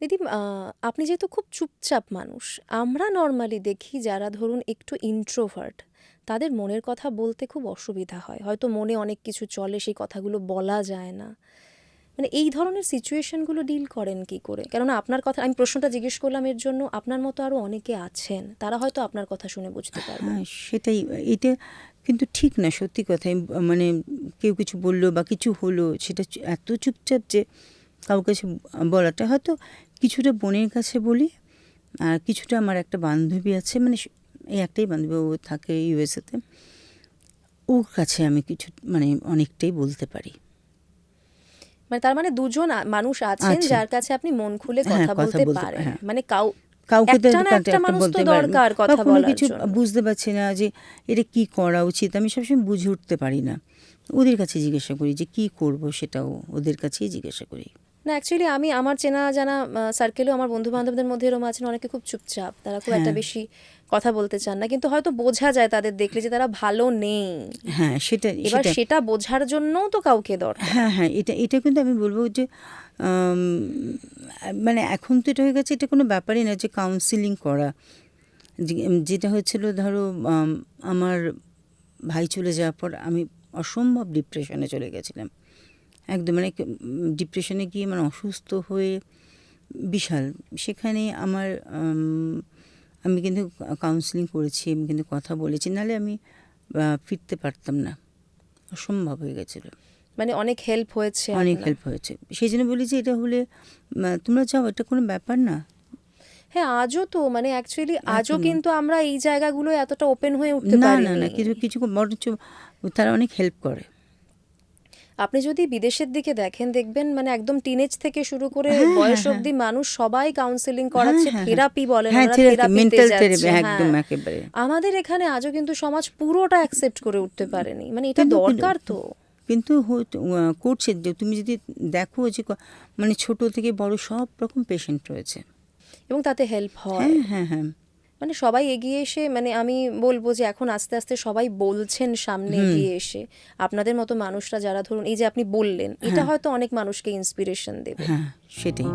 দিদি, আপনি যেহেতু খুব চুপচাপ মানুষ, আমরা নর্মালি দেখি যারা ধরুন একটু ইন্ট্রোভার্ট, তাদের মনের কথা বলতে খুব অসুবিধা হয়, হয়তো মনে অনেক কিছু চলে, সেই কথাগুলো বলা যায় না। মানে এই ধরনের সিচুয়েশনগুলো ডিল করেন কি করে? কেননা আপনার কথা, আমি প্রশ্নটা জিজ্ঞেস করলাম এর জন্য, আপনার মতো আরও অনেকে আছেন, তারা হয়তো আপনার কথা শুনে বুঝতে পারবেন। হ্যাঁ, সেটাই। এটা কিন্তু ঠিক না, সত্যি কথাই। মানে কেউ কিছু বললো বা কিছু হলো, সেটা এত চুপচাপ যে কারোর কাছে বলাটা হয়তো কিছুটা বোনের কাছে বলি, আর কিছুটা আমার একটা বান্ধবী আছে, মানে এই একটাই বান্ধবী, ও থাকে ইউএসএতে, ওর কাছে আমি কিছু মানে অনেকটাই বলতে পারি। মানে তার মানে দুজন মানুষ আছেন আছে। যার কাছে আপনি মন খুলে হ্যাঁ, কথা কথা বলতে বলতে পারেন, হ্যাঁ। মানে কাউকে তো একটা না একটা একটা মানুষ তো বলতে পারবো, দরকার বা কথা কোনো বলার কিছু জন্য। বুঝতে পারছি না যে এটা কি করা উচিত, আমি সবসময় বুঝে উঠতে পারি না, ওদের কাছে জিজ্ঞাসা করি যে কি করব, সেটাও ওদের কাছেই জিজ্ঞাসা করি। না, অ্যাকচুয়ালি আমি আমার চেনা জানা সার্কেলেও আমার বন্ধু বান্ধবদের মধ্যে এরকম আছেন, অনেকে খুব চুপচাপ, তারা খুব একটা হ্যাঁ, বেশি কথা বলতে চান না, কিন্তু হয়তো বোঝা যায় তাদের দেখলে যে তারা ভালো নেই। হ্যাঁ, এবার সেটা সেটা বোঝার জন্যও তো কাউকে দরকার। হ্যাঁ, হ্যাঁ, এটা এটা কিন্তু আমি বলবো যে আম, মানে এখন তো এটা হয়ে গেছে, এটা কোনো ব্যাপারই না যে কাউন্সিলিং করা। যেটা হয়েছিল ধরো, আমার ভাই চলে যাওয়ার পর আমি অসম্ভব ডিপ্রেশনে চলে গেছিলাম, একদম মানে ডিপ্রেশনে গিয়ে মানে অসুস্থ হয়ে বিশাল। সেখানে আমার আমি কিন্তু কাউন্সিলিং করেছি, আমি কিন্তু কথা বলেছি, নাহলে আমি ফিরতে পারতাম না, অসম্ভব হয়ে গেছিলো। মানে অনেক হেল্প হয়েছে অনেক আপনার? হেল্প হয়েছে, সেই জন্য বলি যে এটা হলে তোমরা যাও, এটা কোনো ব্যাপার না। হ্যাঁ, আজও তো মানে অ্যাকচুয়ালি আজও এখনো কিন্তু আমরা এই জায়গাগুলোয় এতটা ওপেন হয়ে উঠতে না, না, পারিনি। না, কিছু কিছু বরঞ্চ তারা অনেক হেল্প করে। আপনি যদি বিদেশের দিকে দেখেন, দেখবেন মানে একদম টিনেজ থেকে শুরু করে হ্যাঁ, বয়স হ্যাঁ, হ্যাঁ, অবধি মানুষ সবাই কাউন্সেলিং হ্যাঁ, করাচ্ছে, হ্যাঁ, হ্যাঁ, থেরাপি বলেন, হ্যাঁ, ওনারা থেরাপি, থেরাপিতে মেন্টাল থেরাপি, যাচ্ছে। একদম হ্যাঁ, একেবারে। আমাদের এখানে আজও কিন্তু সমাজ পুরোটা অ্যাকসেপ্ট করে উঠতে পারেনি, মানে এটা কিন্তু কিন্তু দরকার তো। কিন্তু করছে যে তুমি যদি দেখো যে মানে ছোট থেকে বড় সব রকম পেশেন্ট রয়েছে। এবং তাতে হেল্প হয়। হ্যাঁ, হ্যাঁ, হ্যাঁ। মানে সবাই এগিয়ে এসে, মানে আমি বলবো যে এখন আস্তে আস্তে সবাই বলছেন সামনে হুম। এগিয়ে এসে। আপনাদের মতো মানুষরা যারা ধরুন এই যে আপনি বললেন, এটা হ্যাঁ, হয়তো অনেক মানুষকে ইন্সপিরেশন দেবে। হ্যাঁ, সেটাই।